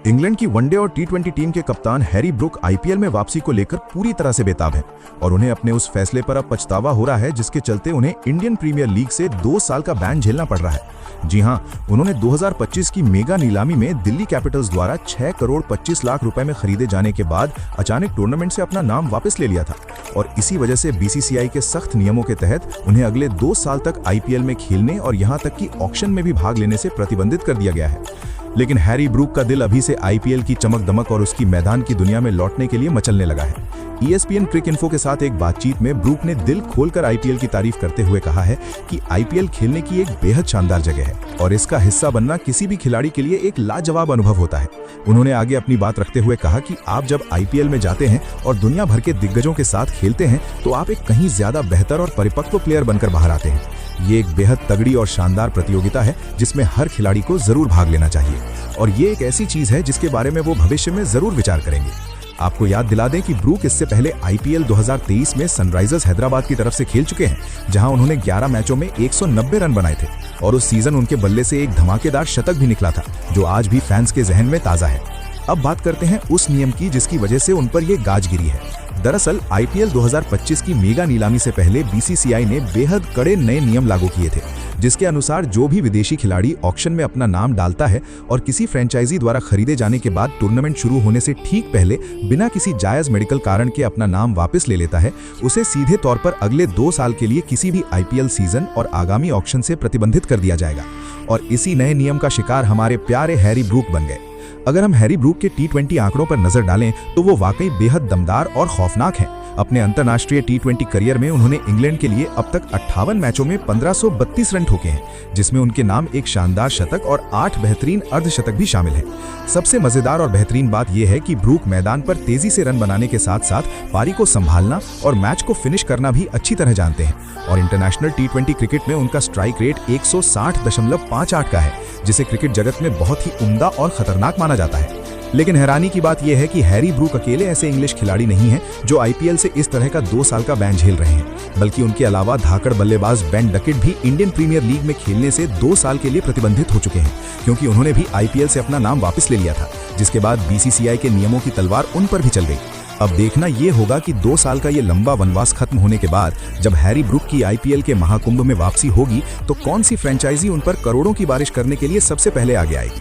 England की one day और टी20 team के कप्तान हैरी ब्रूक आईपीएल में वापसी को लेकर पूरी तरह से बेताब हैं और उन्हें अपने उस फैसले पर अब पछतावा हो रहा है जिसके चलते उन्हें इंडियन प्रीमियर लीग से 2 साल का बैन झेलना पड़ रहा है। जी हां, उन्होंने 2025 की मेगा नीलामी में दिल्ली कैपिटल्स द्वारा 6 करोड़ 25 लाख रुपए में खरीदे जाने के बाद अचानक टूर्नामेंट से अपना नाम वापस ले लिया था और इसी वजह से बीसीसीआई के सख्त नियमों के तहत उन्हें अगले 2 साल तक आईपीएल में खेलने और यहां तक कि ऑक्शन में भी भाग लेने से प्रतिबंधित कर दिया गया है। लेकिन हैरी ब्रूक का दिल अभी से आईपीएल की चमक दमक और उसकी मैदान की दुनिया में लौटने के लिए मचलने लगा है। ESPN क्रिक इन्फो के साथ एक बातचीत में ब्रूक ने दिल खोलकर आईपीएल की तारीफ करते हुए कहा है कि आईपीएल खेलने की एक बेहद शानदार जगह है और इसका हिस्सा बनना किसी भी खिलाड़ी के लिए एक लाजवाब अनुभव होता है। उन्होंने आगे अपनी बात रखते हुए कहा कि आप जब आईपीएल में जाते हैं और दुनिया भर के दिग्गजों के साथ खेलते हैं तो आप एक कहीं ज्यादा बेहतर और परिपक्व प्लेयर बनकर बाहर आते हैं। ये एक बेहद तगड़ी और शानदार प्रतियोगिता है जिसमें हर खिलाड़ी को जरूर भाग लेना चाहिए और ये एक ऐसी चीज है जिसके बारे में वो भविष्य में जरूर विचार करेंगे। आपको याद दिला दें कि ब्रूक इससे पहले आईपीएल 2023 में सनराइजर्स हैदराबाद की तरफ से खेल चुके हैं, जहां उन्होंने 11 मैचों में 190 रन बनाए थे और उस सीजन उनके बल्ले से एक धमाकेदार शतक भी निकला था जो आज भी फैंस के जहन में ताजा है। अब बात करते हैं उस नियम की जिसकी वजह से उन पर यह गाज गिरी है। दरअसल आईपीएल 2025 की मेगा नीलामी से पहले बीसीसीआई ने बेहद कड़े नए नियम लागू किए थे, जिसके अनुसार जो भी विदेशी खिलाड़ी ऑक्शन में अपना नाम डालता है और किसी फ्रेंचाइजी द्वारा खरीदे जाने के बाद टूर्नामेंट शुरू होने से ठीक पहले बिना किसी जायज मेडिकल कारण के अपना नाम वापस ले लेता है, उसे सीधे तौर पर अगले 2 साल के लिए किसी भी आईपीएल सीजन और आगामी ऑक्शन से प्रतिबंधित कर दिया जाएगा। और इसी नए नियम का शिकार हमारे प्यारे हैरी ब्रूक बन गए। अगर हम हैरी ब्रूक के टी20 आंकड़ों पर नजर डालें तो वो वाकई बेहद दमदार और खौफनाक हैं। अपने अंतर्राष्ट्रीय टी20 करियर में उन्होंने इंग्लैंड के लिए अब तक 58 मैचों में 1532 रन ठोके हैं, जिसमें उनके नाम एक शानदार शतक और 8 बेहतरीन अर्धशतक भी शामिल हैं। सबसे मजेदार और बेहतरीन बात यह है कि ब्रूक मैदान पर तेजी से रन बनाने के साथ साथ पारी को संभालना और मैच को फिनिश करना भी अच्छी तरह जानते हैं और इंटरनेशनल टी20 क्रिकेट में उनका स्ट्राइक रेट 160.58 का है, जिसे क्रिकेट जगत में बहुत ही उम्दा और खतरनाक माना जाता है। लेकिन हैरानी की बात यह है कि हैरी ब्रूक अकेले ऐसे इंग्लिश खिलाड़ी नहीं हैं जो आईपीएल से इस तरह का 2 साल का बैन झेल रहे हैं, बल्कि उनके अलावा धाकड़ बल्लेबाज बेन डकेट भी इंडियन प्रीमियर लीग में खेलने से 2 साल के लिए प्रतिबंधित हो चुके हैं, क्योंकि उन्होंने भी आईपीएल से अपना नाम वापस ले लिया था, जिसके बाद बीसीसीआई के नियमों की तलवार उन पर भी चल गई। अब देखना ये होगा कि 2 साल का ये लंबा वनवास खत्म होने के बाद जब हैरी ब्रूक की आईपीएल के महाकुंभ में वापसी होगी तो कौन सी फ्रेंचाइजी उन पर करोड़ों की बारिश करने के लिए सबसे पहले आगे आएगी।